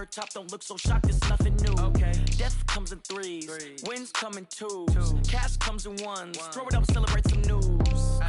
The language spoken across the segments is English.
her top, don't look so shocked, it's nothing new. Okay. Death comes in threes, wins come in twos, cash comes in ones. Throw it up, celebrate some news.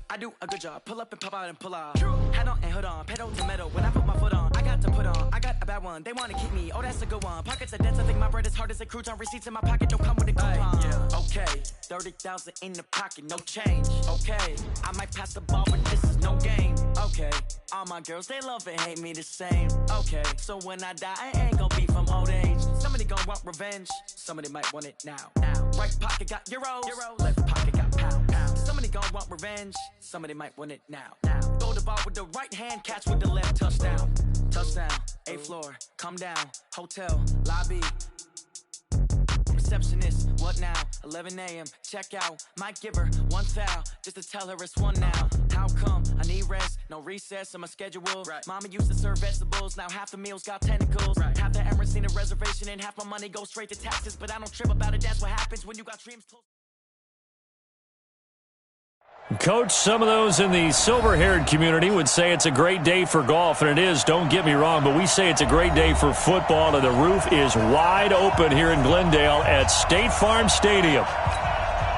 I do a good job, pull up and pop out and pull out. Hat on and hood on, pedal to metal. When I put my foot on, I got to put on. I got a bad one, they want to keep me. Oh, that's a good one. Pockets are dense, I think my bread is hard as a crouton. Receipts in my pocket don't come with a coupon. Okay, 30,000 in the pocket, no change. Okay, I might pass the ball, but this is no game. Okay, all my girls, they love and hate me the same. Okay, so when I die, I ain't gonna be from old age. Somebody gon' want revenge, somebody might want it now. Right pocket got euros, left pocket got pounds. Somebody gon' want revenge, somebody might want it now. Throw the ball with the right hand, catch with the left, touchdown. Touchdown, 8th floor, come down, hotel, lobby. Receptionist, what now? 11 a.m., check out. Might give her one foul, just to tell her it's one now. How come? I need rest, no recess in my schedule. Mama used to serve vegetables, now half the meals got tentacles. Half the Emirates need a reservation and half my money goes straight to taxes. But I don't trip about it, that's what happens when you got dreams close. Coach, some of those in the silver-haired community would say it's a great day for golf, and it is, don't get me wrong, but we say it's a great day for football, and the roof is wide open here in Glendale at State Farm Stadium.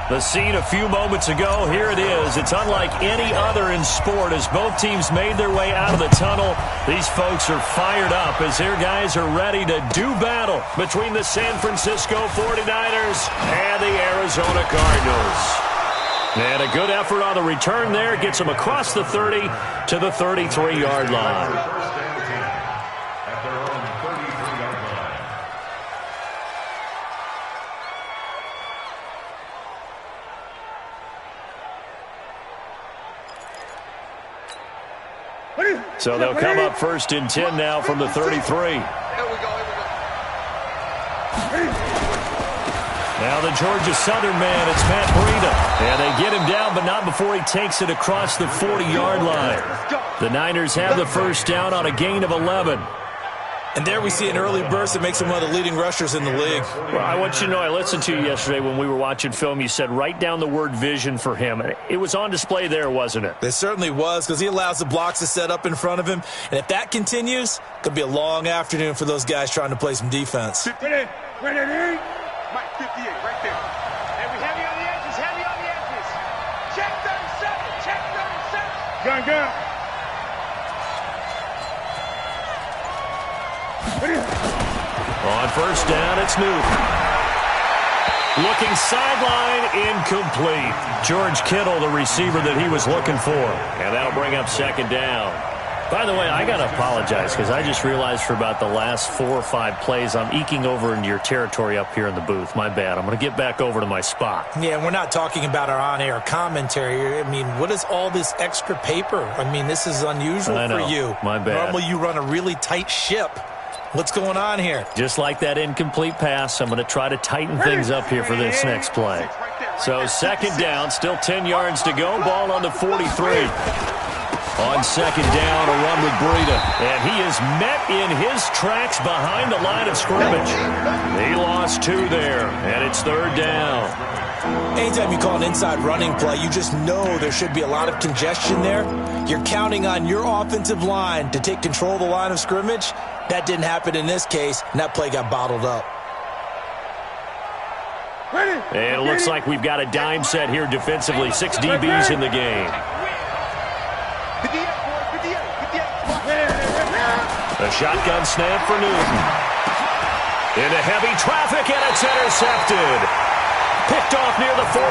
The scene a few moments ago, here it is. It's unlike any other in sport as both teams made their way out of the tunnel. These folks are fired up as their guys are ready to do battle between the San Francisco 49ers and the Arizona Cardinals. And a good effort on the return there gets them across the 30 to the 33-yard line. So they'll come up first and 10 now from the 33. Now the Georgia Southern man, it's Matt Breida. And they get him down, but not before he takes it across the 40-yard line. The Niners have the first down on a gain of 11. And there we see an early burst that makes him one of the leading rushers in the league. Well, I want you to know, I listened to you yesterday when we were watching film. You said write down the word vision for him. It was on display there, wasn't it? It certainly was, because he allows the blocks to set up in front of him. And if that continues, it could be a long afternoon for those guys trying to play some defense. Mike 58, right there. And we heavy on the edges, heavy on the edges. Check 37, check 37. Gun. On first down, it's Newton. Looking sideline, incomplete. George Kittle, the receiver that he was looking for. And that'll bring up second down. By the way, I got to apologize because I just realized for about the last 4 or 5 plays, I'm eking over into your territory up here in the booth. My bad. I'm going to get back over to my spot. Yeah, we're not talking about our on-air commentary. I mean, what is all this extra paper? I mean, this is unusual for you. My bad. Normally you run a really tight ship. What's going on here? Just like that incomplete pass, I'm going to try to tighten things up here for this next play. So second down, still 10 yards to go. Ball on the 43. On second down, a run with Breida. And he is met in his tracks behind the line of scrimmage. He lost 2 there, and it's third down. Anytime you call an inside running play, you just know there should be a lot of congestion there. You're counting on your offensive line to take control of the line of scrimmage. That didn't happen in this case, and that play got bottled up. And it looks like we've got a dime set here defensively. 6 DBs in the game. A shotgun snap for Newton. Into heavy traffic, and it's intercepted. Picked off near the 44.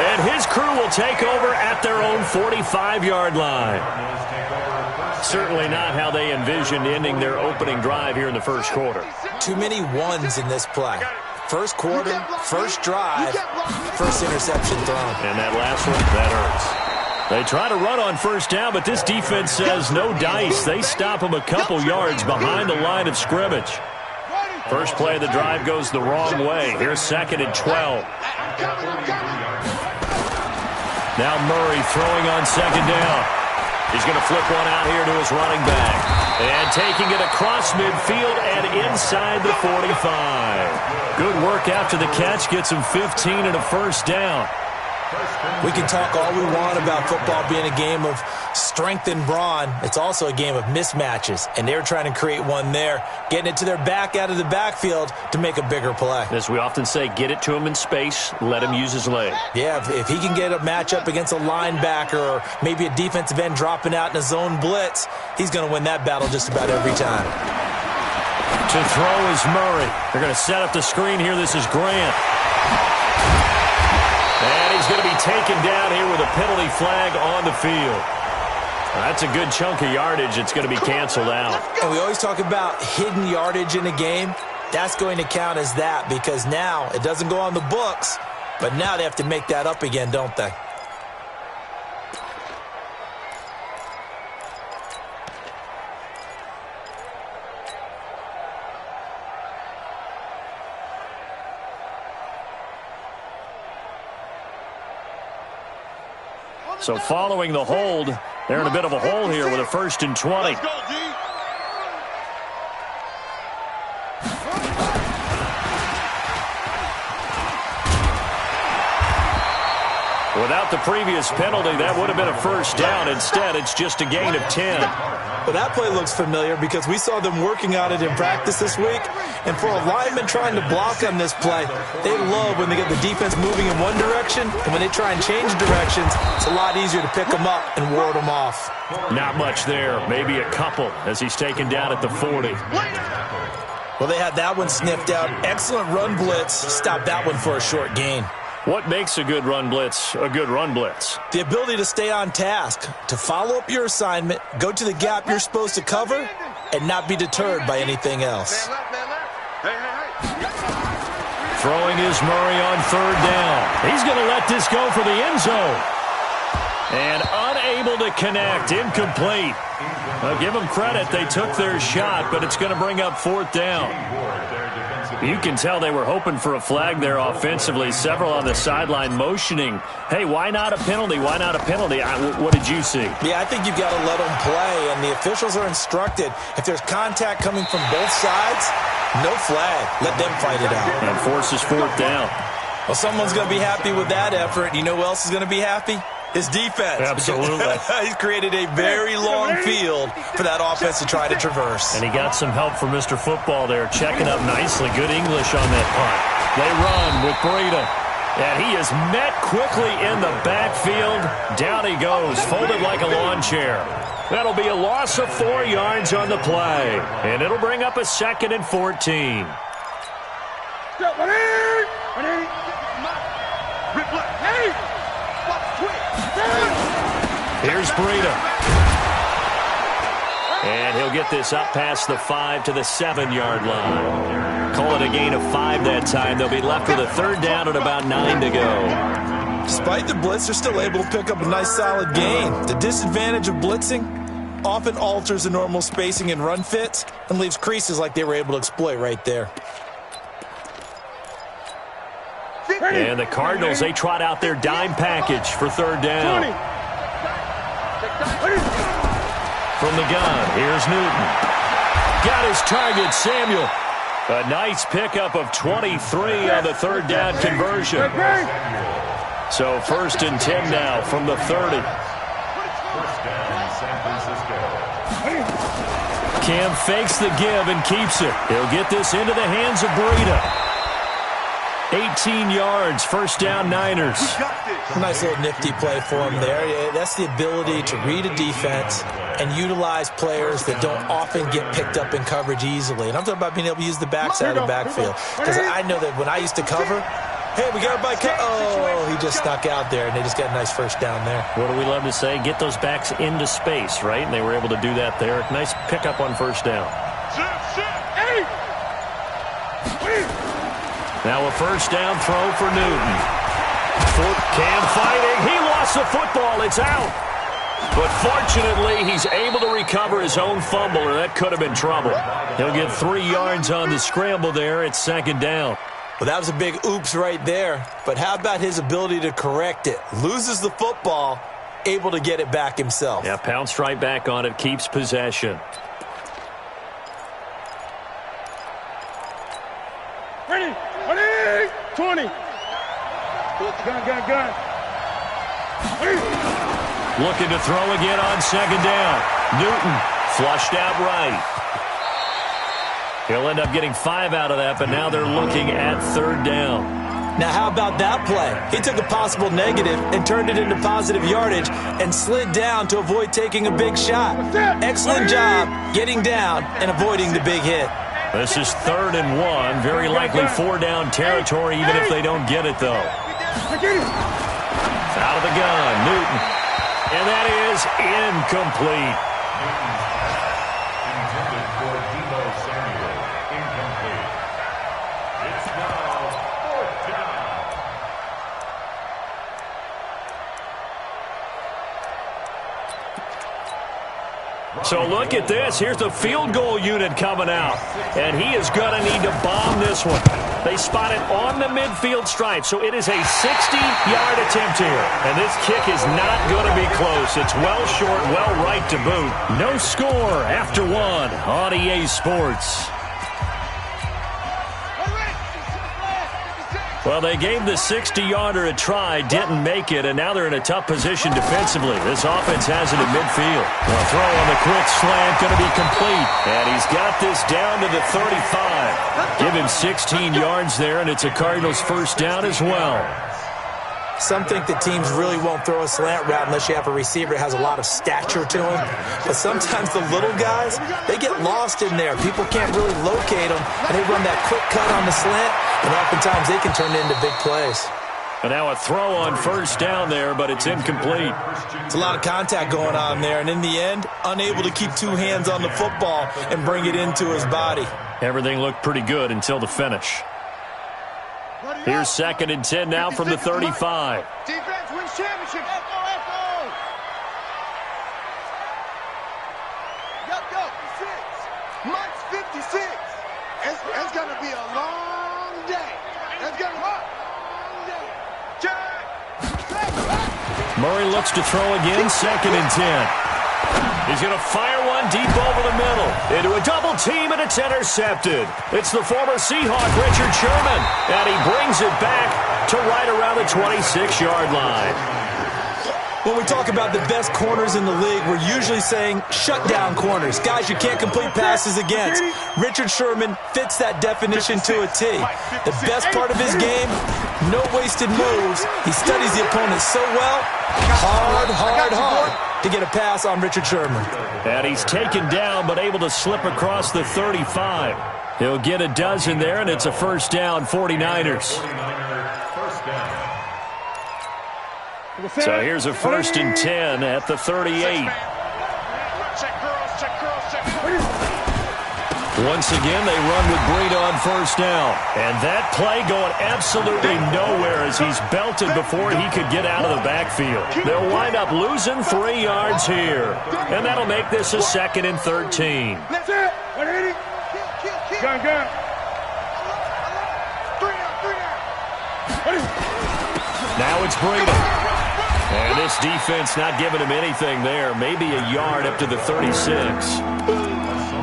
And his crew will take over at their own 45-yard line. Certainly not how they envisioned ending their opening drive here in the first quarter. Too many ones in this play. First quarter, first drive, first interception thrown. And that last one, that hurts. They try to run on first down, but this defense says no dice. They stop them a couple yards behind the line of scrimmage. First play of the drive goes the wrong way. Here's second and 12. Now Murray throwing on second down. He's going to flip one out here to his running back. And taking it across midfield and inside the 45. Good work after the catch. Gets him 15 and a first down. We can talk all we want about football being a game of strength and brawn. It's also a game of mismatches, and they're trying to create one there, getting it to their back out of the backfield to make a bigger play. As we often say, get it to him in space, let him use his leg. Yeah, if he can get a matchup against a linebacker or maybe a defensive end dropping out in a zone blitz, he's going to win that battle just about every time. To throw is Murray. They're going to set up the screen here. This is Grant. And he's going to be taken down here with a penalty flag on the field. That's a good chunk of yardage. It's going to be canceled out. And we always talk about hidden yardage in a game. That's going to count as that because now it doesn't go on the books, but now they have to make that up again, don't they? So following the hold, they're in a bit of a hole here with a 1st and 20. Let's go, D. Without the previous penalty, that would have been a 1st down. Instead, it's just a gain of 10. Well, that play looks familiar because we saw them working on it in practice this week. And for a lineman trying to block on this play, they love when they get the defense moving in one direction. And when they try and change directions, it's a lot easier to pick them up and ward them off. Not much there. Maybe a couple as he's taken down at the 40. Well, they had that one sniffed out. Excellent run blitz. Stopped that one for a short gain. What makes a good run blitz a good run blitz? The ability to stay on task, to follow up your assignment, go to the gap you're supposed to cover, and not be deterred by anything else. Throwing is Murray on 3rd down. He's going to let this go for the end zone. And unable to connect, incomplete. I'll give them credit. They took their shot, but it's going to bring up 4th down. You can tell they were hoping for a flag there offensively. Several on the sideline motioning, hey, why not a penalty? Why not a penalty? What did you see? Yeah, I think you've got to let them play, and the officials are instructed. If there's contact coming from both sides, no flag. Let them fight it out. And forces 4th down. Well, someone's going to be happy with that effort. You know who else is going to be happy? His defense. Absolutely. He's created a very long field for that offense to try to traverse. And he got some help from Mr. Football there, checking up nicely. Good English on that punt. They run with Breida. And he is met quickly in the backfield. Down he goes, folded like a lawn chair. That'll be a loss of 4 yards on the play. And it'll bring up a 2nd and 14. Here's Breida. And he'll get this up past the 5 to the 7-yard line. Call it a gain of 5 that time. They'll be left with a 3rd down and about 9 to go. Despite the blitz, they're still able to pick up a nice solid gain. The disadvantage of blitzing often alters the normal spacing and run fits and leaves creases like they were able to exploit right there. And the Cardinals, they trot out their dime package for 3rd down. From the gun, here's Newton. Got his target, Samuel. A nice pickup of 23 on the 3rd down conversion. So 1st and 10 now from the 30. Cam fakes the give and keeps it. He'll get this into the hands of Breida. 18 yards, 1st down Niners. Nice little nifty play for him there. That's the ability to read a defense and utilize players that don't often get picked up in coverage easily. And I'm talking about being able to use the backside of the backfield. Because I know that when I used to cover, hey, we got by oh, he just snuck out there, and they just got a nice 1st down there. What do we love to say? Get those backs into space, right? And they were able to do that there. Nice pickup on 1st down. Now a 1st down throw for Newton. Cam fighting. He lost the football. It's out. But fortunately, he's able to recover his own fumble, or that could have been trouble. He'll get 3 yards on the scramble there. It's 2nd down. Well, that was a big oops right there. But how about his ability to correct it? Loses the football, able to get it back himself. Yeah, pounced right back on it, keeps possession. Ready, 20. Gun. Looking to throw again on second down. Newton flushed out right. He'll end up getting 5 out of that, but now they're looking at third down. Now, how about that play? He took a possible negative and turned it into positive yardage and slid down to avoid taking a big shot. Excellent job getting down and avoiding the big hit. This is 3rd and 1. Very likely 4-down territory, even if they don't get it, though. Out of the gun, Newton. And that is incomplete. Intended for Debo Samuel. Incomplete. It's now 4th down. So look at this. Here's the field goal unit coming out. And he is going to need to bomb this one. They spot it on the midfield stripe, so it is a 60-yard attempt here. And this kick is not going to be close. It's well short, well right to boot. No score after 1 on EA Sports. Well, they gave the 60-yarder a try, didn't make it, and now they're in a tough position defensively. This offense has it in midfield. The throw on the quick slant going to be complete, and he's got this down to the 35. Give him 16 yards there, and it's a Cardinals first down as well. Some think that teams really won't throw a slant route unless you have a receiver that has a lot of stature to him. But sometimes the little guys, they get lost in there. People can't really locate them, and they run that quick cut on the slant, and oftentimes they can turn it into big plays. And now a throw on first down there, but it's incomplete. It's a lot of contact going on there, and in the end, unable to keep 2 hands on the football and bring it into his body. Everything looked pretty good until the finish. Here's 2nd and 10 now from the 35. Defense wins championship. Echo, echo. Go. 56. Months 56. It's going to be a long day. It's going to be a long day. Check. Murray looks to throw again, 2nd and 10. He's going to fire one deep over the middle. Into a double team, and it's intercepted. It's the former Seahawk, Richard Sherman. And he brings it back to right around the 26-yard line. When we talk about the best corners in the league, we're usually saying shutdown corners. Guys you can't complete passes against. Richard Sherman fits that definition to a T. The best part of his game, no wasted moves. He studies the opponent so well. Hard to get a pass on Richard Sherman. And he's taken down, but able to slip across the 35. He'll get a dozen there, and it's a first down, 49ers. So here's a 1st and 10 at the 38. Once again, they run with Breida on first down. And that play going absolutely nowhere as he's belted before he could get out of the backfield. They'll wind up losing 3 yards here. And that'll make this a 2nd and 13. That's it. 180. Gun. 3 down. Now it's Breida. And this defense not giving him anything there. Maybe a yard up to the 36.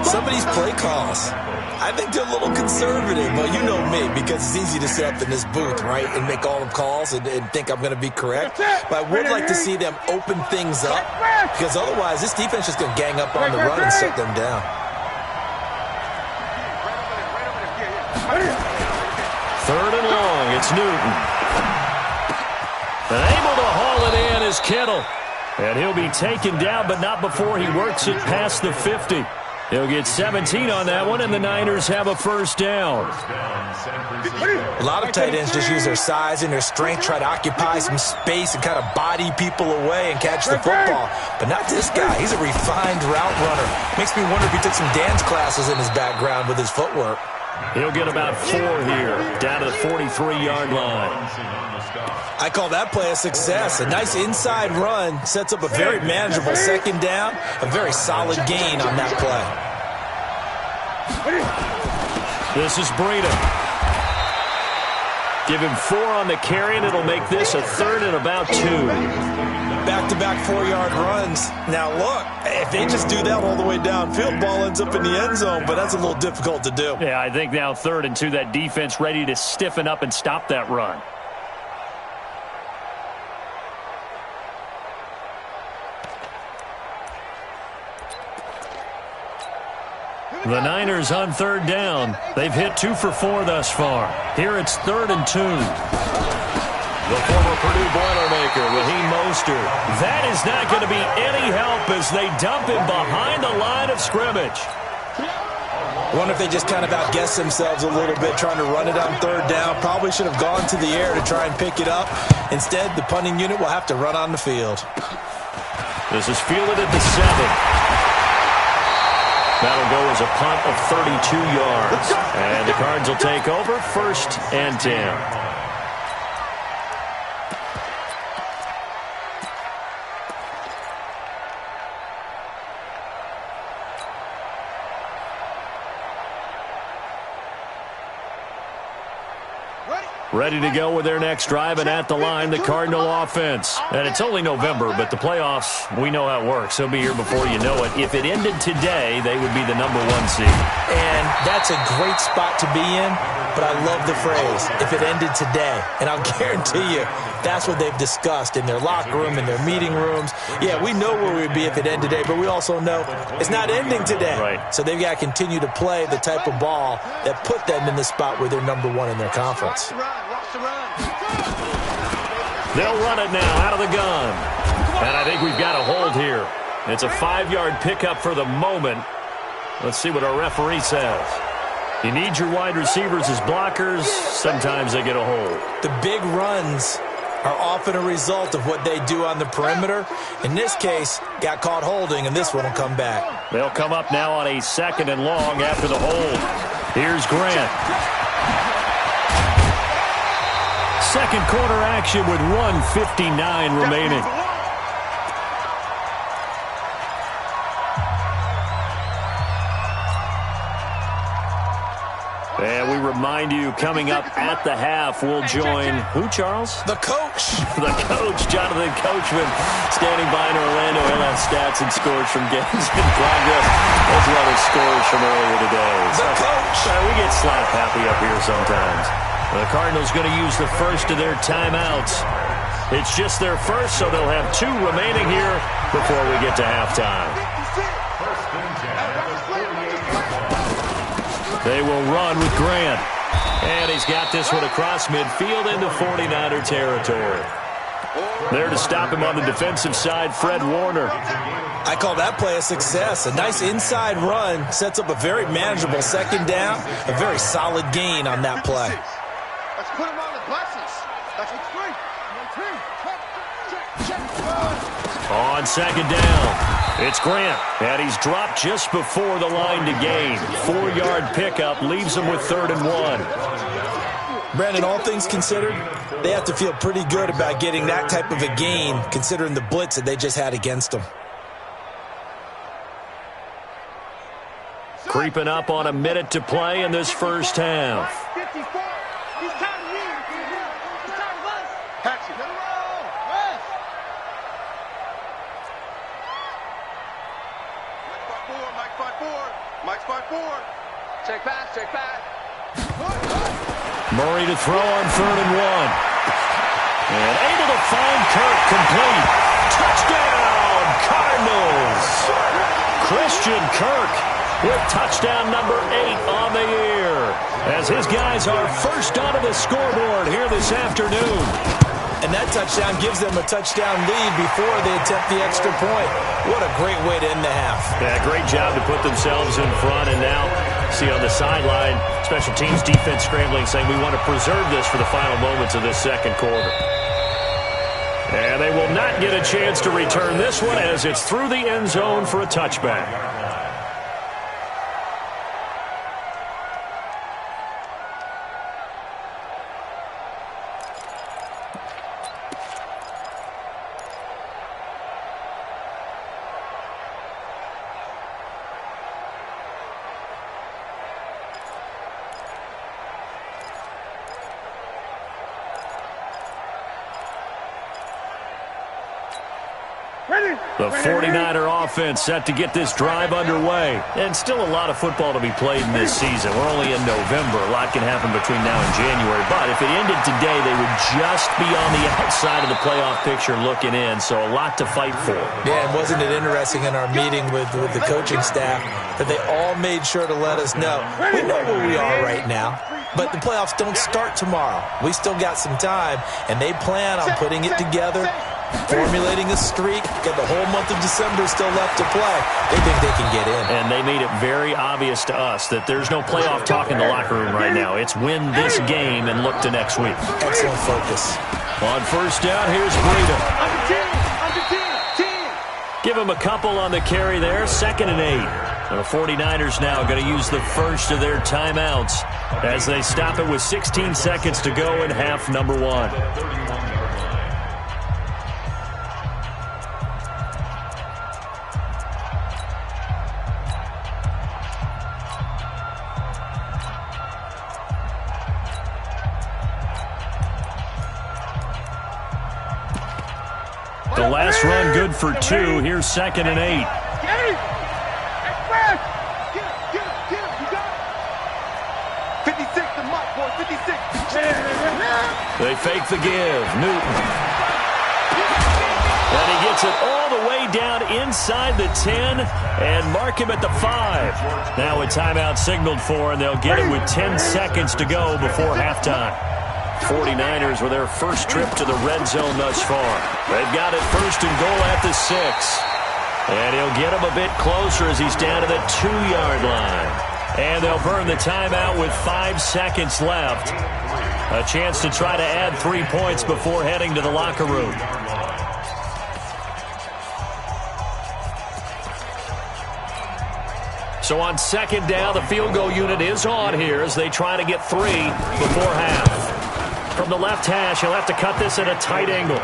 Some of these play calls, I think they're a little conservative, but you know me, because it's easy to sit up in this booth, right, and make all the calls and think I'm going to be correct. But I would like to see them open things up, because otherwise this defense is going to gang up on the run and shut them down. 3rd and long, it's Newton. And able to haul it in is Kittle. And he'll be taken down, but not before he works it past the 50. He'll get 17 on that one, and the Niners have a first down. A lot of tight ends just use their size and their strength, try to occupy some space and kind of body people away and catch the football. But not this guy. He's a refined route runner. Makes me wonder if he took some dance classes in his background with his footwork. He'll get about 4 here, down to the 43-yard line. I call that play a success. A nice inside run sets up a very manageable 2nd down, a very solid gain on that play. This is Breida. Give him 4 on the carry, and it'll make this a 3rd and about 2. Back-to-back 4-yard runs. Now, look, if they just do that all the way downfield, ball ends up in the end zone, but that's a little difficult to do. Yeah, I think now 3rd and 2, that defense ready to stiffen up and stop that run. The Niners on third down. They've hit 2 for 4 thus far. Here it's 3rd and 2. The former Purdue Boilermaker, Raheem Mostert. That is not going to be any help as they dump him behind the line of scrimmage. I wonder if they just kind of outguessed themselves a little bit trying to run it on third down. Probably should have gone to the air to try and pick it up. Instead, the punting unit will have to run on the field. This is fielded at the 7. That'll go as a punt of 32 yards. And the Cards will take over 1st and 10. Ready to go with their next drive, and at the line, the Cardinal offense. And it's only November, but the playoffs, we know how it works. They'll be here before you know it. If it ended today, they would be the #1 seed. And that's a great spot to be in, but I love the phrase, if it ended today. And I'll guarantee you, that's what they've discussed in their locker room, in their meeting rooms. Yeah, we know where we'd be if it ended today, but we also know it's not ending today. Right. So they've got to continue to play the type of ball that put them in the spot where they're #1 in their conference. They'll run it now out of the gun. And I think we've got a hold here. It's a 5-yard pickup for the moment. Let's see what our referee says. You need your wide receivers as blockers. Sometimes they get a hold. The big runs are often a result of what they do on the perimeter. In this case, got caught holding, and this one will come back. They'll come up now on a 2nd and long after the hold. Here's Grant. Second quarter action with 1:59 remaining. And we remind you, coming up at the half, we'll join who, Charles? The coach. The coach, Jonathan Coachman, standing by in Orlando. He'll have stats and scores from games in progress, as well as scores from earlier today. The coach. We get slap happy up here sometimes. The Cardinals going to use the first of their timeouts. It's just their first, so they'll have 2 remaining here before we get to halftime. They will run with Grant. And he's got this one across midfield into 49er territory. There to stop him on the defensive side, Fred Warner. I call that play a success. A nice inside run sets up a very manageable 2nd down. A very solid gain on that play. Let's put him on the buses. That's 3. On 2nd down, it's Grant. And he's dropped just before the line to gain. 4-yard pickup leaves him with 3rd and 1. Brandon, all things considered, they have to feel pretty good about getting that type of a gain, considering the blitz that they just had against them. Creeping up on a minute to play in this first half. Check back. Murray to throw on 3rd and 1. And able to find Kirk complete. Touchdown, Cardinals. Christian Kirk with touchdown number 8 on the year, as his guys are first onto the scoreboard here this afternoon. And that touchdown gives them a touchdown lead before they attempt the extra point. What a great way to end the half. Yeah, great job to put themselves in front. And now, see on the sideline, special teams defense scrambling, saying we want to preserve this for the final moments of this 2nd quarter. And they will not get a chance to return this one, as it's through the end zone for a touchback. The 49er offense set to get this drive underway. And still a lot of football to be played in this season. We're only in November. A lot can happen between now and January. But if it ended today, they would just be on the outside of the playoff picture looking in. So a lot to fight for. Yeah, and wasn't it interesting in our meeting with the coaching staff that they all made sure to let us know. We know where we are right now, but the playoffs don't start tomorrow. We still got some time, and they plan on putting it together, formulating a streak. Got the whole month of December still left to play. They think they can get in. And they made it very obvious to us that there's no playoff talk in the locker room right now. It's win this game and look to next week. Excellent focus. On first down, here's Breida. Give him a couple on the carry there. 2nd and 8. The 49ers now going to use the first of their timeouts as they stop it with 16 seconds to go in half number 1. The last run good for 2. Here's 2nd and 8. They fake the give. Newton. And he gets it all the way down inside the 10 and mark him at the 5. Now a timeout signaled for, and they'll get it with 10 seconds to go before halftime. 49ers with their first trip to the red zone thus far. They've got it 1st and goal at the 6. And he'll get him a bit closer as he's down to the 2-yard line. And they'll burn the timeout with 5 seconds left. A chance to try to add 3 points before heading to the locker room. So on 2nd down, the field goal unit is on here as they try to get 3 before half. From the left hash, he'll have to cut this at a tight angle.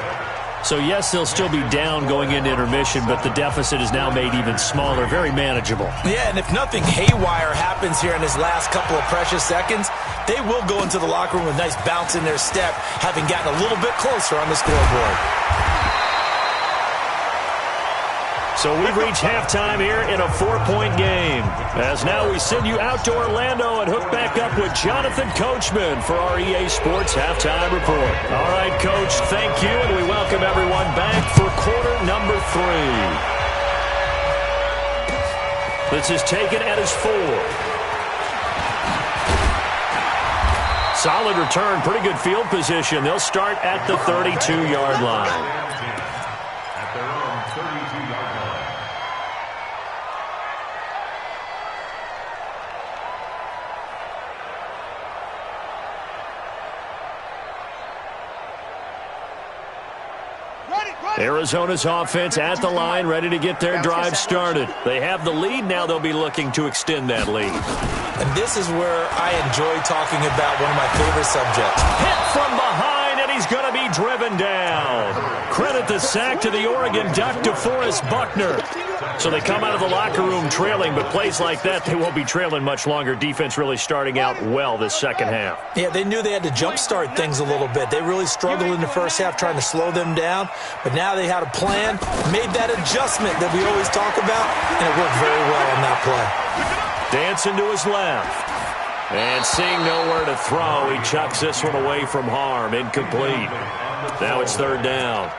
So, yes, they'll still be down going into intermission, but the deficit is now made even smaller, very manageable. Yeah, and if nothing haywire happens here in his last couple of precious seconds, they will go into the locker room with a nice bounce in their step, having gotten a little bit closer on the scoreboard. So we've reached halftime here in a 4-point game. As now we send you out to Orlando and hook back up with Jonathan Coachman for our EA Sports Halftime Report. All right, Coach, thank you, and we welcome everyone back for quarter number 3. This is taken at his 4. Solid return, pretty good field position. They'll start at the 32-yard line. Arizona's offense at the line, ready to get their drive started. They have the lead. Now they'll be looking to extend that lead. And this is where I enjoy talking about one of my favorite subjects. Hit from behind, and he's going to be driven down. Credit the sack to the Oregon Duck, DeForest Buckner. So they come out of the locker room trailing, but plays like that, they won't be trailing much longer. Defense really starting out well this second half. Yeah, they knew they had to jumpstart things a little bit. They really struggled in the first half trying to slow them down, but now they had a plan, made that adjustment that we always talk about, and it worked very well on that play. Dancing to his left. And seeing nowhere to throw, he chucks this one away from harm. Incomplete. Now it's 3rd down.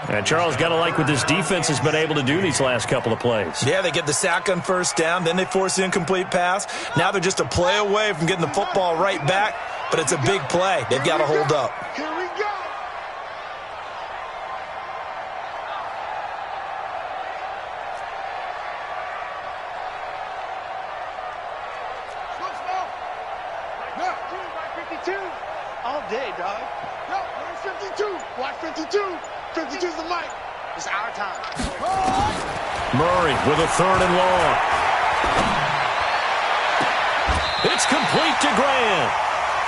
And Charles, got to like what this defense has been able to do these last couple of plays. Yeah, they get the sack on 1st down, then they force the incomplete pass. Now they're just a play away from getting the football right back, but it's a big play. They've got to hold up. Here we go. Look, 52. All day, dog. Yo, where's 52? Watch 52. 52's the mic. It's our time. Murray with a 3rd and long. It's complete to Grant.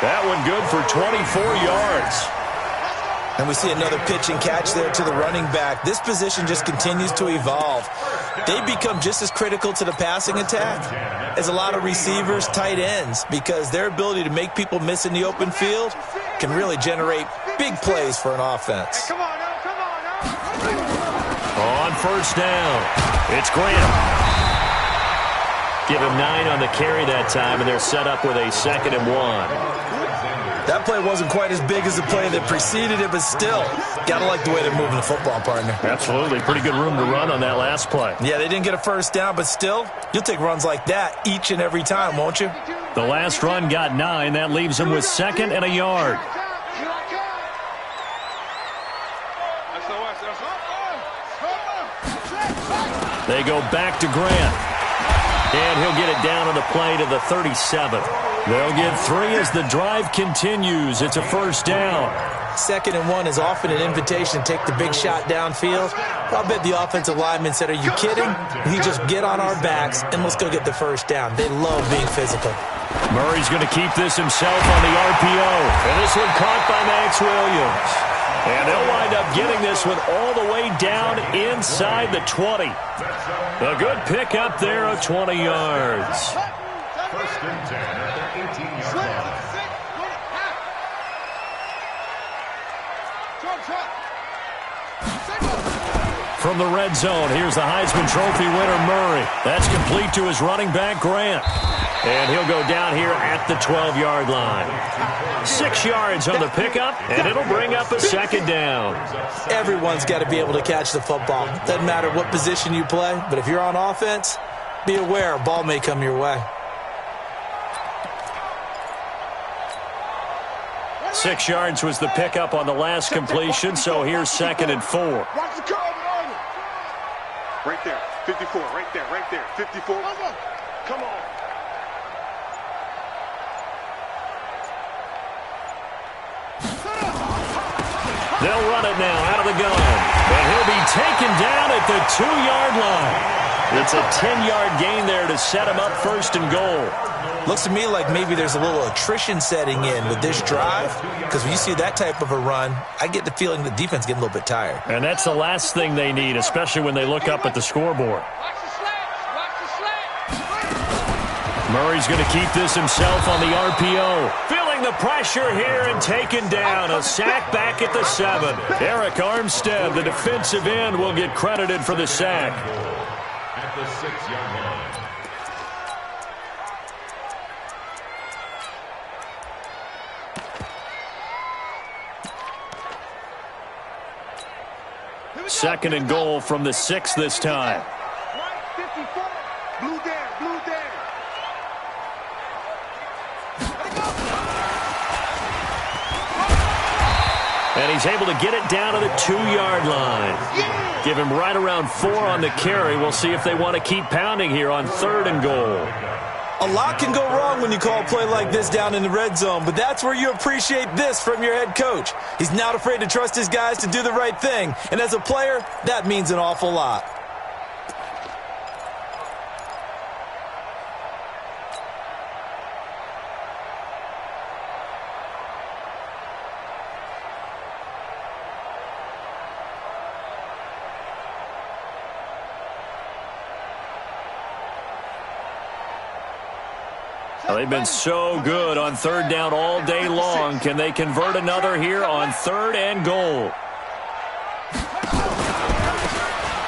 That one good for 24 yards. And we see another pitch and catch there to the running back. This position just continues to evolve. They become just as critical to the passing attack as a lot of receivers, tight ends, because their ability to make people miss in the open field can really generate big plays for an offense. Come on now, come on now. On on first down. It's Grant. Give him 9 on the carry that time, and they're set up with a 2nd and 1. That play wasn't quite as big as the play that preceded it, but still, got to like the way they're moving the football, partner. Absolutely. Pretty good room to run on that last play. Yeah, they didn't get a first down, but still, you'll take runs like that each and every time, won't you? The last run got 9. That leaves them with 2nd and a yard. They go back to Grant. And he'll get it down on the play to the 37. They'll get 3 as the drive continues. It's a first down. 2nd and 1 is often an invitation to take the big shot downfield. I'll bet the offensive lineman said, are you kidding? We just get on our backs and let's go get the first down. They love being physical. Murray's going to keep this himself on the RPO. And this one caught by Max Williams. And they'll wind up getting this one all the way down inside the 20. A good pick up there of 20 yards. First and 10 at the 18-yard line. From the red zone, here's the Heisman Trophy winner, Murray. That's complete to his running back, Grant. And he'll go down here at the 12-yard line. 6 yards on the pickup, and it'll bring up a 2nd down. Everyone's got to be able to catch the football. Doesn't matter what position you play, but if you're on offense, be aware a ball may come your way. 6 yards was the pickup on the last completion, so here's 2nd and 4. Watch the curve. Right there, 54, right there, 54. Come on. They'll run it now out of the gun. And he'll be taken down at the 2-yard line. It's a 10-yard gain there to set him up 1st and goal. Looks to me like maybe there's a little attrition setting in with this drive, because when you see that type of a run, I get the feeling the defense getting a little bit tired. And that's the last thing they need, especially when they look up at the scoreboard. Murray's going to keep this himself on the RPO. Feeling the pressure here and taken down. A sack back at the 7. Eric Armstead, the defensive end, will get credited for the sack. At the 6-yard line. Second and goal from the 6 this time. Right, 54. Blue there, blue there. And he's able to get it down to the 2-yard line. Give him right around 4 on the carry. We'll see if they want to keep pounding here on 3rd and goal. A lot can go wrong when you call a play like this down in the red zone, but that's where you appreciate this from your head coach. He's not afraid to trust his guys to do the right thing, and as a player, that means an awful lot. They've been so good on 3rd down all day long. Can they convert another here on 3rd and goal?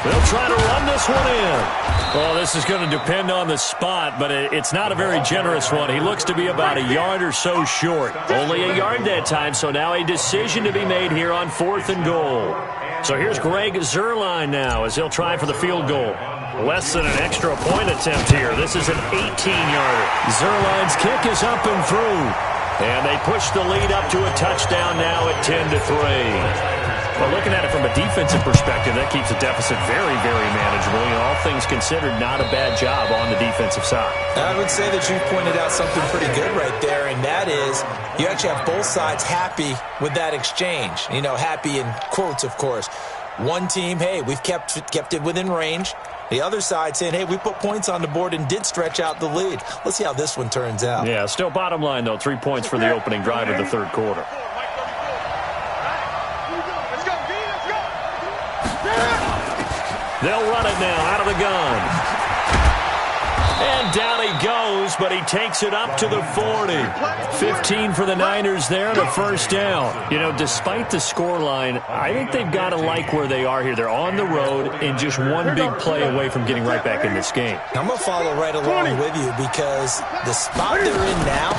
They'll try to run this one in. Well, this is going to depend on the spot, but it's not a very generous one. He looks to be about a yard or so short. Only a yard that time, so now a decision to be made here on 4th and goal. So here's Greg Zuerlein now as he'll try for the field goal. Less than an extra point attempt here. This is an 18-yarder. Zuerlein's kick is up and through. And they push the lead up to a touchdown now at 10-3. Well, looking at it from a defensive perspective, that keeps the deficit very, very manageable. You know, all things considered, not a bad job on the defensive side. I would say that you pointed out something pretty good right there, and that is you actually have both sides happy with that exchange. You know, happy in quotes, of course. One team, hey, we've kept it within range. The other side saying, hey, we put points on the board and did stretch out the lead. Let's see how this one turns out. Yeah, still bottom line, though, 3 points for the opening drive of the 3rd quarter. They'll run it now out of the gun. And down he goes, but he takes it up to the 40. 15 for the Niners there and a first down. You know, despite the scoreline, I think they've got to like where they are here. They're on the road and just one big play away from getting right back in this game. I'm going to follow right along with you because the spot they're in now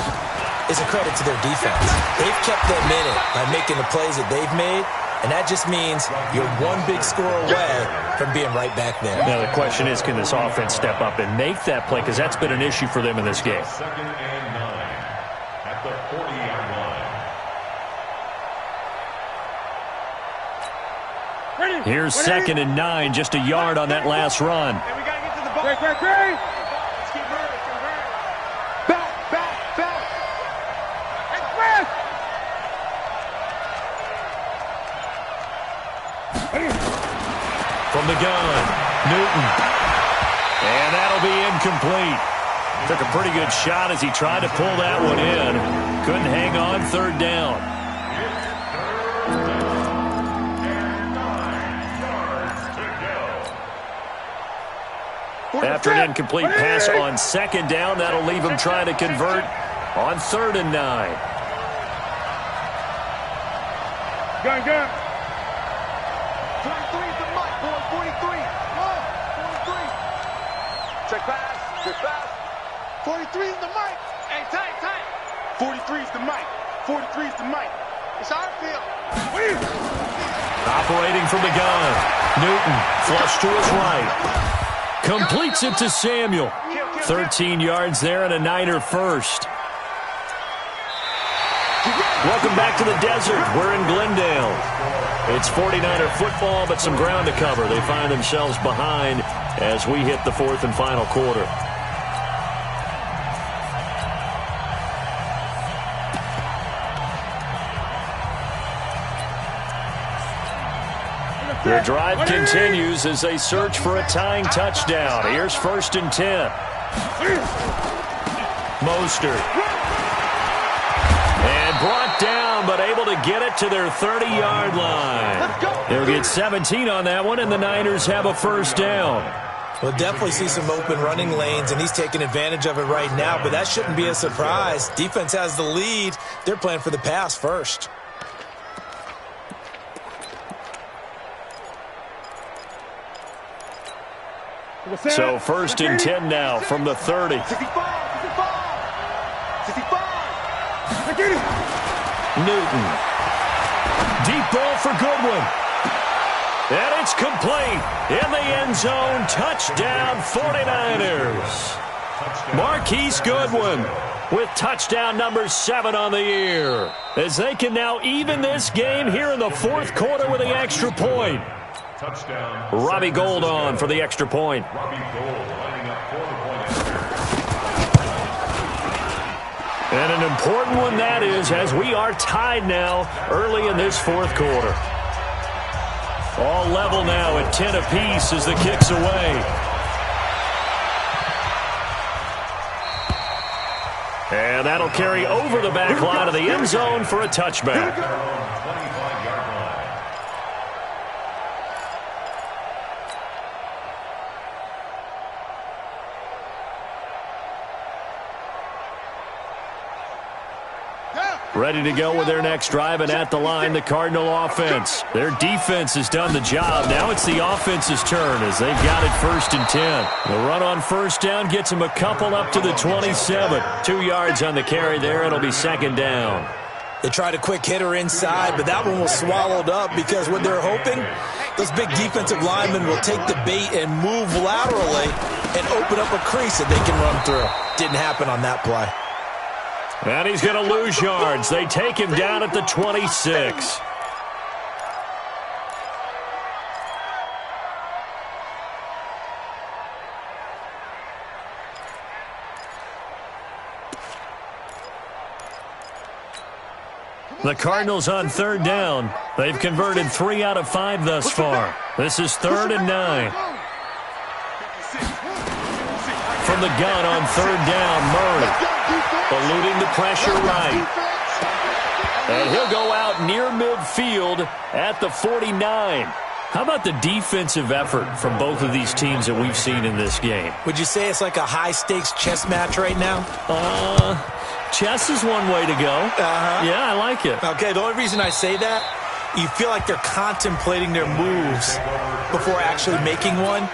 is a credit to their defense. They've kept them in it by making the plays that they've made, and that just means you're one big score away from being right back there. Now the question is, can this offense step up and make that play? Because that's been an issue for them in this game. 2nd and 9 at the 40-yard line. Here's 2nd and 9, just a yard on that last run. And we got to get to the ball. Great. Let's keep moving. Back. Express. From the gun, Newton. And that'll be incomplete. Took a pretty good shot as he tried to pull that one in. Couldn't hang on, 3rd down. After an incomplete pass on 2nd down, that'll leave him trying to convert on 3rd and 9. Gun. 43 is the mic, boy. 43. 43. Check pass. 43 is the mic. Hey, tight. 43 is the mic. 43 is the mic. It's our field. Operating from the gun, Newton flush to his right. Completes it to Samuel. 13 yards there and a Niner first. Welcome back to the desert. We're in Glendale. It's 49er football, but some ground to cover. They find themselves behind as we hit the 4th and final quarter. The drive continues as they search for a tying touchdown. Here's 1st and 10. Mostert. And brought down, but able to get it to their 30-yard line. They'll get 17 on that one, and the Niners have a first down. We'll definitely see some open running lanes, and he's taking advantage of it right now, but that shouldn't be a surprise. Defense has the lead. They're playing for the pass first. So 1st and 10 now from the 30. 65. Newton. Deep ball for Goodwin. And it's complete. In the end zone. Touchdown 49ers. Marquise Goodwin with touchdown number 7 on the year. As they can now even this game here in the 4th quarter with the extra point. Touchdown. Robbie Gould on for the extra point. Robbie Gould lining up for the point. And an important one that is, as we are tied now early in this 4th quarter. All level now at 10 apiece as the kick's away. And that'll carry over the back line of the end zone for a touchback. Ready to go with their next drive, and at the line, the Cardinal offense. Their defense has done the job. Now it's the offense's turn as they've got it 1st and 10. The run on 1st down gets them a couple up to the 27. 2 yards on the carry there. It'll be 2nd down. They tried a quick hitter inside, but that one was swallowed up because what they're hoping, those big defensive linemen will take the bait and move laterally and open up a crease that they can run through. Didn't happen on that play. And he's going to lose yards. They take him down at the 26. The Cardinals on 3rd down. They've converted 3 out of 5 thus far. This is 3rd and 9. From the gun on 3rd down, Murray. Eluding the pressure right. And he'll go out near midfield at the 49. How about the defensive effort from both of these teams that we've seen in this game? Would you say it's like a high-stakes chess match right now? Chess is one way to go. Yeah, I like it. Okay, the only reason I say that, you feel like they're contemplating their moves before actually making one,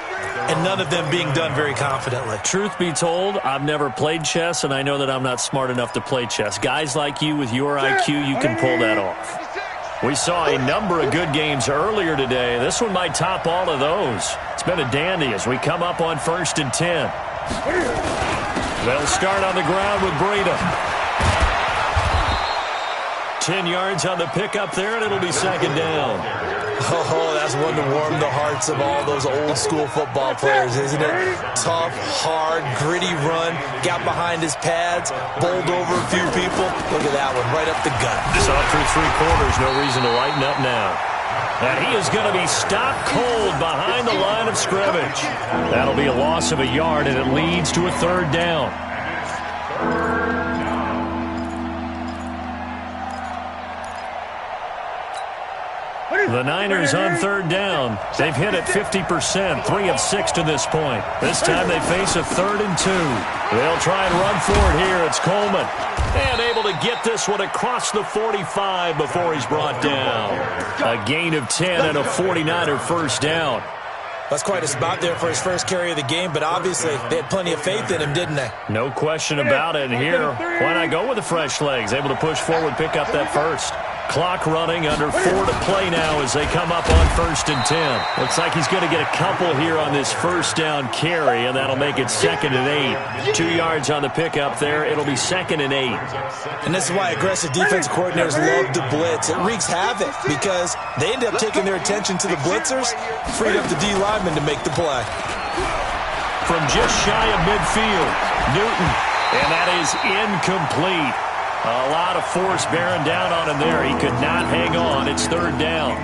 and none of them being done very confidently. Truth be told, I've never played chess, and I know that I'm not smart enough to play chess. Guys like you with your IQ, you can pull that off. We saw a number of good games earlier today. This one might top all of those. It's been a dandy as we come up on 1st and 10. They'll start on the ground with Breida. 10 yards on the pickup there, and it'll be 2nd down. Oh, that's one to warm the hearts of all those old-school football players, isn't it? Tough, hard, gritty run, got behind his pads, bowled over a few people. Look at that one, right up the gut. Saw through 3 quarters, no reason to lighten up now. And he is going to be stopped cold behind the line of scrimmage. That'll be a loss of a yard, and it leads to a 3rd down. The Niners on 3rd down. They've hit it 50%, 3 of 6 to this point. This time they face a 3rd and 2. They'll try and run for it here. It's Coleman. And able to get this one across the 45 before he's brought down. A gain of 10 and a 49er 1st down. That's quite a spot there for his first carry of the game, but obviously they had plenty of faith in him, didn't they? No question about it. And here, why not go with the fresh legs? Able to push forward, pick up that first. Clock running, under 4 to play now as they come up on 1st and 10. Looks like he's going to get a couple here on this 1st down carry, and that'll make it 2nd and 8. 2 yards on the pickup there. It'll be 2nd and 8. And this is why aggressive defense coordinators love to blitz. It wreaks havoc because they end up taking their attention to the blitzers, freed up the D lineman to make the play. From just shy of midfield, Newton, and that is incomplete. A lot of force bearing down on him there. He could not hang on. It's 3rd down.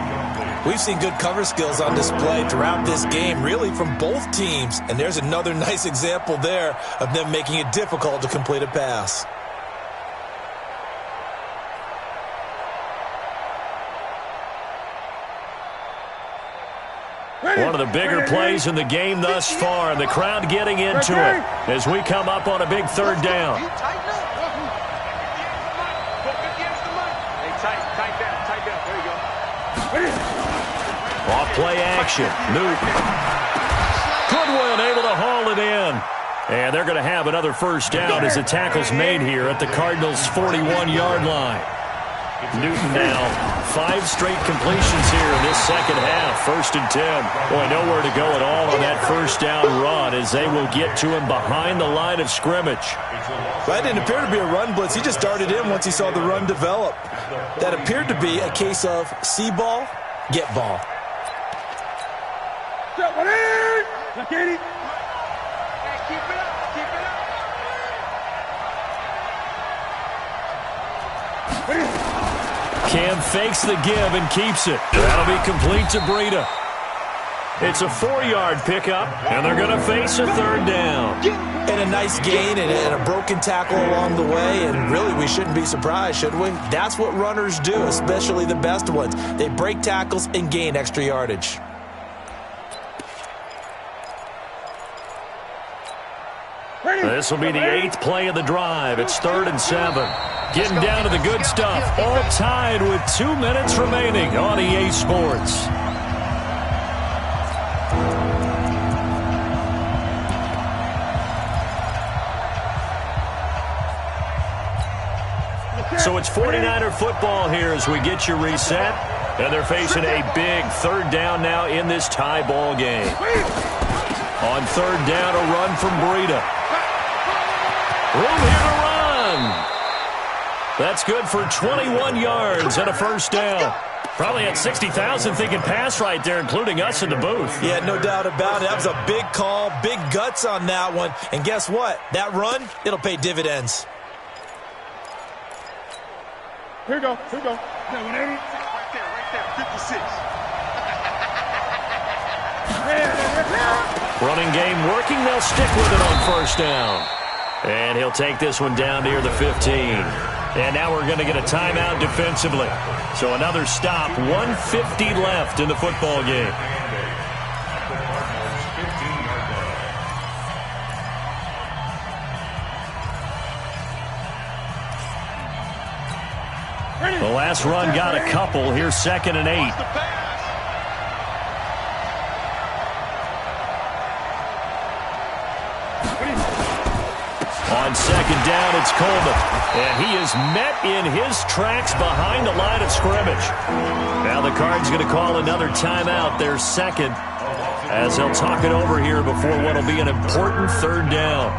We've seen good cover skills on display throughout this game, really from both teams. And there's another nice example there of them making it difficult to complete a pass. One of the bigger plays in the game thus far, and the crowd getting into it as we come up on a big 3rd down. Off play action. Newton. Goodwin able to haul it in. And they're going to have another 1st down as the tackle's made here at the Cardinals' 41-yard line. Newton now 5 straight completions here in this 2nd half. 1st and 10. Boy, nowhere to go at all on that 1st down run as they will get to him behind the line of scrimmage. Well, that didn't appear to be a run blitz. He just darted in once he saw the run develop. That appeared to be a case of see ball, get ball. Cam fakes the give and keeps it. That'll be complete to Breida. It's a 4-yard pickup, and they're going to face a 3rd down. And a nice gain and a broken tackle along the way, and really we shouldn't be surprised, should we? That's what runners do, especially the best ones. They break tackles and gain extra yardage. This will be the 8th play of the drive. It's 3rd and 7. Getting down to the good stuff. All tied with 2 minutes remaining on EA Sports. So it's 49er football here as we get you reset. And they're facing a big 3rd down now in this tie ball game. On 3rd down, a run from Breida. Room here to run. That's good for 21 yards and a 1st down. Probably had 60,000 thinking pass right there, including us in the booth. Yeah, no doubt about it. That was a big call, big guts on that one. And guess what? That run, it'll pay dividends. Here we go. Here we go. Right there. 56. Running game working. They'll stick with it on 1st down. And he'll take this one down near the 15. And now we're going to get a timeout defensively. So another stop, 1:50 left in the football game. The last run got a couple. Here's 2nd and 8. On 2nd down, it's Coleman. And he is met in his tracks behind the line of scrimmage. Now the Cards going to call another timeout, their 2nd, as they'll talk it over here before what will be an important 3rd down.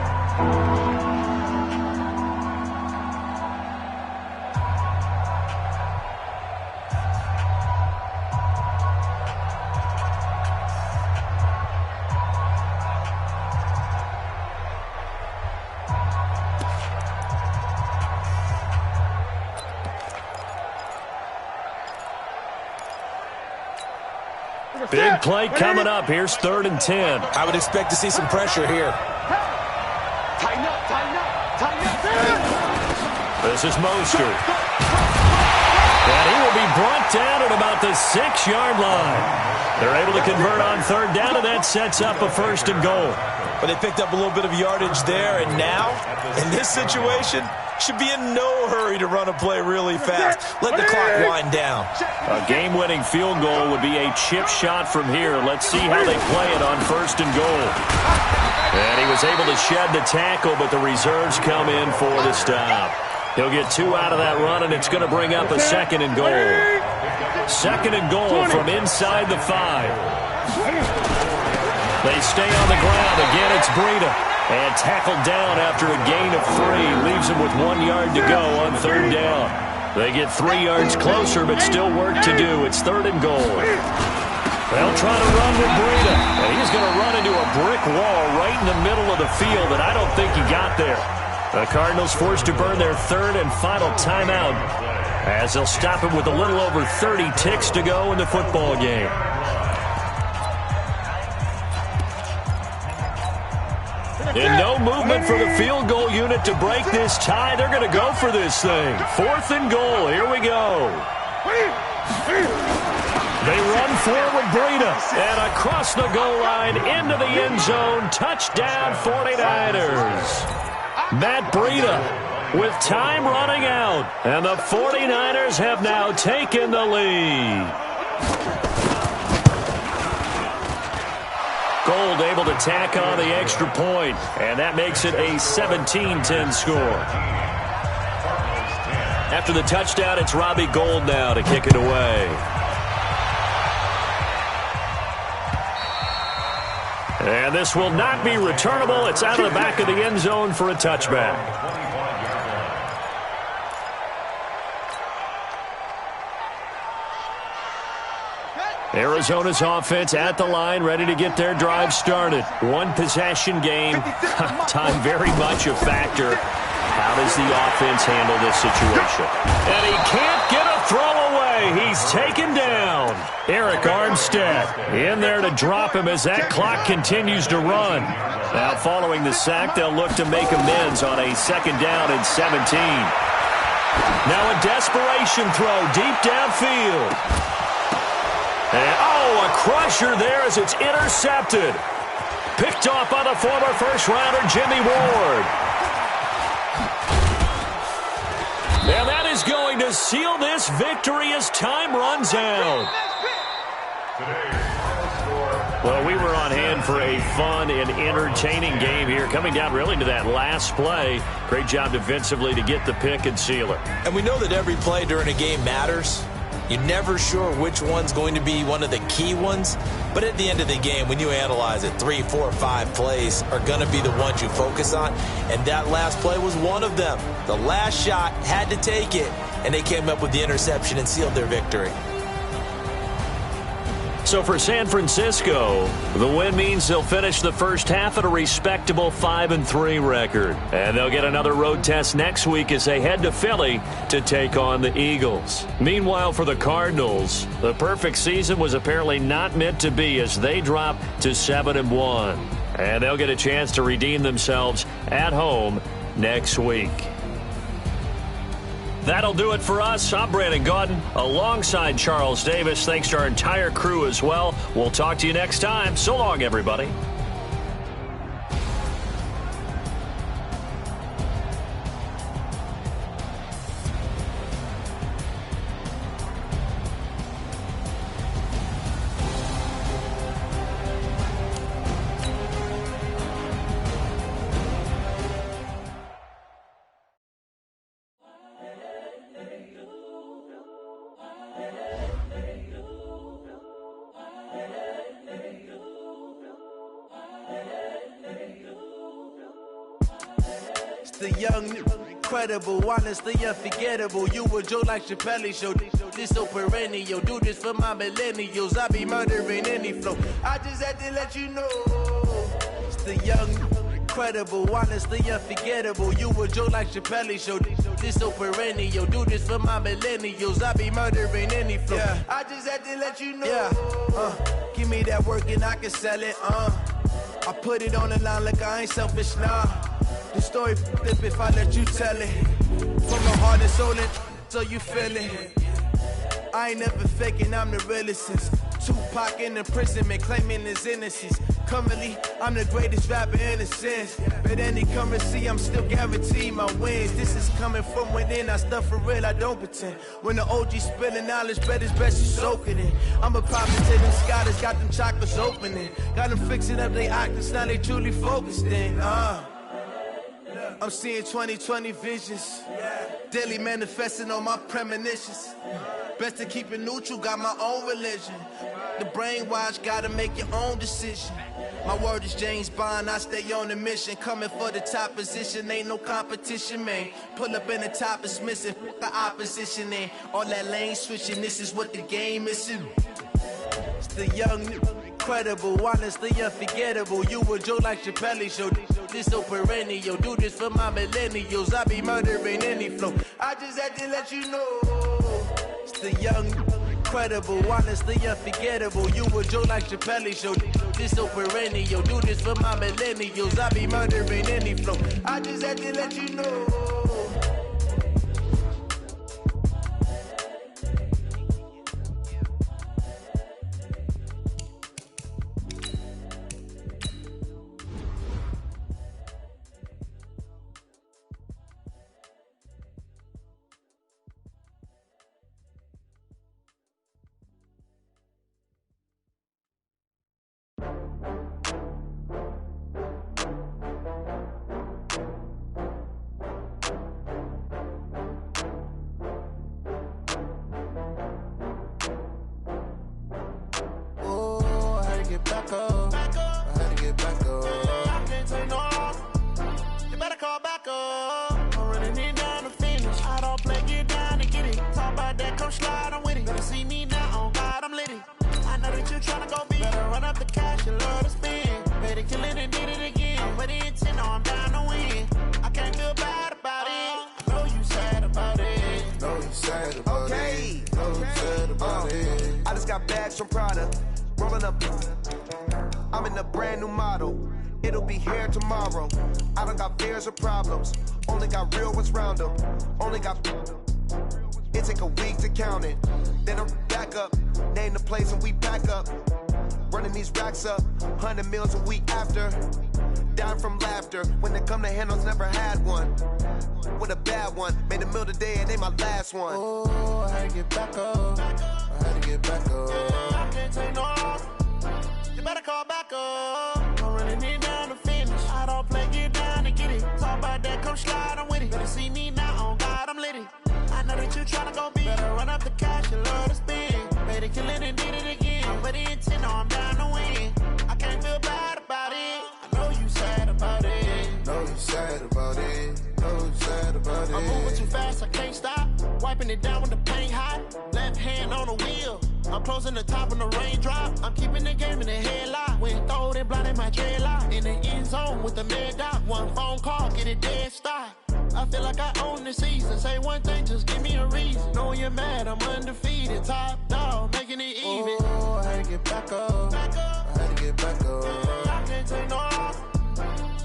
Big play coming up. Here's 3rd and 10. I would expect to see some pressure here. Tighten up, tighten up, tighten up. This is Mostert. And he will be brought down at about the 6-yard line. They're able to convert on 3rd down, and that sets up a 1st and goal. But they picked up a little bit of yardage there, and now, in this situation, should be in no hurry to run a play really fast. Let the clock wind down. A game-winning field goal would be a chip shot from here. Let's see how they play it on 1st and goal. And he was able to shed the tackle, but the reserves come in for the stop. He'll get 2 out of that run, and it's going to bring up a 2nd and goal. 2nd and goal from inside the 5. They stay on the ground. Again, it's Breida. And tackled down after a gain of 3. Leaves him with 1 yard to go on 3rd down. They get 3 yards closer, but still work to do. It's 3rd and goal. They'll try to run with Breida. And he's going to run into a brick wall right in the middle of the field, and I don't think he got there. The Cardinals forced to burn their 3rd and final timeout as they'll stop him with a little over 30 ticks to go in the football game. And no movement for the field goal unit to break this tie. They're going to go for this thing. 4th and goal. Here we go. They run forward, Breida. And across the goal line into the end zone. Touchdown, 49ers. Matt Breida with time running out. And the 49ers have now taken the lead. Gold able to tack on the extra point, and that makes it a 17-10 score. After the touchdown, it's Robbie Gould now to kick it away. And this will not be returnable. It's out of the back of the end zone for a touchback. Arizona's offense at the line, ready to get their drive started. 1 possession game. Time very much a factor. How does the offense handle this situation? And he can't get a throw away. He's taken down. Eric Armstead in there to drop him as that clock continues to run. Now following the sack, they'll look to make amends on a 2nd down and 17. Now a desperation throw deep downfield. And, a crusher there as it's intercepted. Picked off by the former first-rounder Jimmy Ward. And that is going to seal this victory as time runs out. Well, we were on hand for a fun and entertaining game here, coming down really to that last play. Great job defensively to get the pick and seal it. And we know that every play during a game matters. You're never sure which one's going to be one of the key ones. But at the end of the game, when you analyze it, 3, 4, 5 plays are going to be the ones you focus on. And that last play was one of them. The last shot had to take it, and they came up with the interception and sealed their victory. So for San Francisco, the win means they'll finish the first half at a respectable 5-3 record. And they'll get another road test next week as they head to Philly to take on the Eagles. Meanwhile, for the Cardinals, the perfect season was apparently not meant to be as they drop to 7-1. And they'll get a chance to redeem themselves at home next week. That'll do it for us. I'm Brandon Gaudin alongside Charles Davis. Thanks to our entire crew as well. We'll talk to you next time. So long, everybody. The young, incredible, honestly unforgettable. You a Joe like Chappelle show. This so perennial. Do this for my millennials. I be murdering any flow. I just had to let you know. It's the young, incredible, honestly unforgettable. You a Joe like Chappelle show. This so perennial. Do this for my millennials. I be murdering any flow. Yeah. I just had to let you know. Yeah. Give me that work and I can sell it. I put it on the line like I ain't selfish now. The story flip if I let you tell it. From the heart and soul, so you feel it. I ain't never faking, I'm the realest since Tupac in imprisonment, claiming his innocence. Currently, I'm the greatest rapper in a sense. But any currency, I'm still guaranteed my wins. This is coming from within, I stuff for real, I don't pretend. When the OG spilling knowledge, bet it's best you soak it in. I'm a prophet to them scholars, got them chakras opening. Got them fixing up their octaves, now they truly focused in. I'm seeing 2020 visions, daily manifesting on my premonitions. Best to keep it neutral, got my own religion. The brainwash, gotta make your own decision. My word is James Bond, I stay on a mission. Coming for the top position, ain't no competition, man. Pull up in the top, it's missing, the opposition, and all that lane switching, this is what the game is. It's the young, incredible, honestly unforgettable. You a Joe like Chappelle show. This so perennial. Do this for my millennials. I be murdering any flow. I just had to let you know. It's the young, incredible, honestly unforgettable. You a Joe like Chappelle show. This so perennial. Do this for my millennials. I be murdering any flow. I just had to let you know. I just got bags from Prada, rolling up. I'm in a brand new model. It'll be here tomorrow. I don't got fears or problems. Only got real ones round them. Only got. It take a week to count it. Then I'm back up. Name the place and we back up. Running these racks up. 100 meals a week after. Down from laughter. When they come to handles, never had one. With a bad one. Made a meal today and they my last one. Oh, I had to get back up. I had to get back up. I can't take no loss. You better call back up. I'm running it down to finish. I don't play, get down and get it. Talk about that, come slide, I'm with it. Better see me now, on God, I'm lit it. I know that you tryna go big. Better run up the cash, you love to spend. Made it, kill it, and did it again. But the intent, no, I'm down to win. I can't feel bad about it. I know you sad about it. Know you sad about it. Know you sad about it. I'm moving too fast, I can't stop. Wiping it down with the paint hot. Left hand on the wheel. I'm closing the top when the raindrop. I'm keeping the game in the headlock. When throwed and blinded my dreadlock. In the end zone with the mad dot. One phone call, get it dead stop. I feel like I own the season. Say one thing, just give me a reason. Know you're mad, I'm undefeated. Top dog, making it even. Oh, I had to get back up. I had to get back up. I can't take no loss.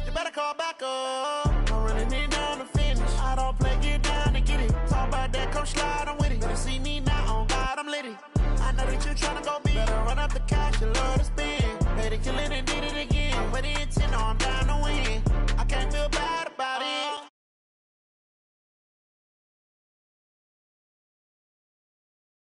You better call back up. I'm running it down to finish. I don't play, get down and get it. Talk about that. They killing and did it again. But the intent